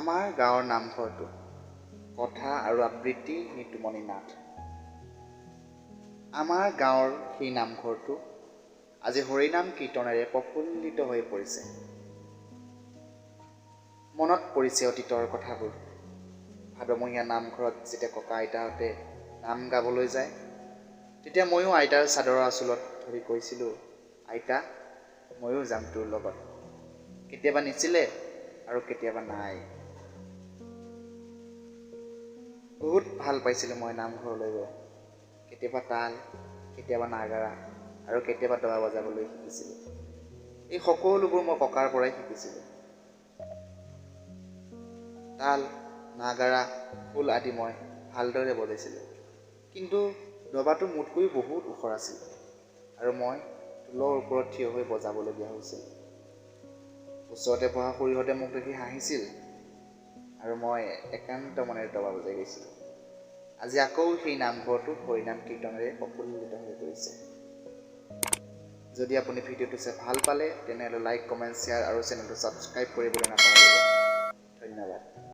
আমাৰ গাঁৱৰ নামঘৰটো কথা আৰু আবৃত্তি নিতুমণি নাথ। আমাৰ গাঁৱৰ সেই নামঘৰটো আজি হৰিনাম কীৰ্তনেৰে প্ৰফুল্লিত হৈ পৰিছে। মনত পৰিছে অতীতৰ কথাবোৰ। ভাদমহীয়া নামঘৰত যেতিয়া ককা আইতাহঁতে নাম গাবলৈ যায়, তেতিয়া ময়ো আইতাৰ চাদৰৰ আঁচলত ধৰি কৈছিলোঁ, আইতা ময়ো যাম তোৰ লগত। কেতিয়াবা নিছিলে আৰু কেতিয়াবা নাই। বহুত ভাল পাইছিলোঁ মই নামঘৰলৈ গৈ। কেতিয়াবা তাল, কেতিয়াবা নাগাৰা আৰু কেতিয়াবা দবা বজাবলৈ শিকিছিলোঁ। এই সকলোবোৰ মই ককাৰ পৰাই শিকিছিলোঁ। তাল, নাগাৰা, খোল আদি মই ভালদৰে বজাইছিলোঁ। কিন্তু দবাটো মোতকৈ বহুত ওখৰ আছিল আৰু মই ঢোলৰ ওপৰত থিয় হৈ বজাবলগীয়া হৈছিল। ওচৰতে বহা খুৰীহঁতে মোক দেখি হাঁহিছিল আৰু মই একান্ত মনেৰে দবা বজাই গৈছিলোঁ। আজি আকৌ সেই নামঘৰটো হৰিনাম কীৰ্তনেৰে প্ৰফুল্লিত হৈ পৰিছে। যদি আপুনি ভিডিঅ'টো চাই ভাল পালে, তেনেহ'লে লাইক, কমেণ্ট, শ্বেয়াৰ আৰু চেনেলটো ছাবস্ক্ৰাইব কৰিবলৈ নাপাহৰিব।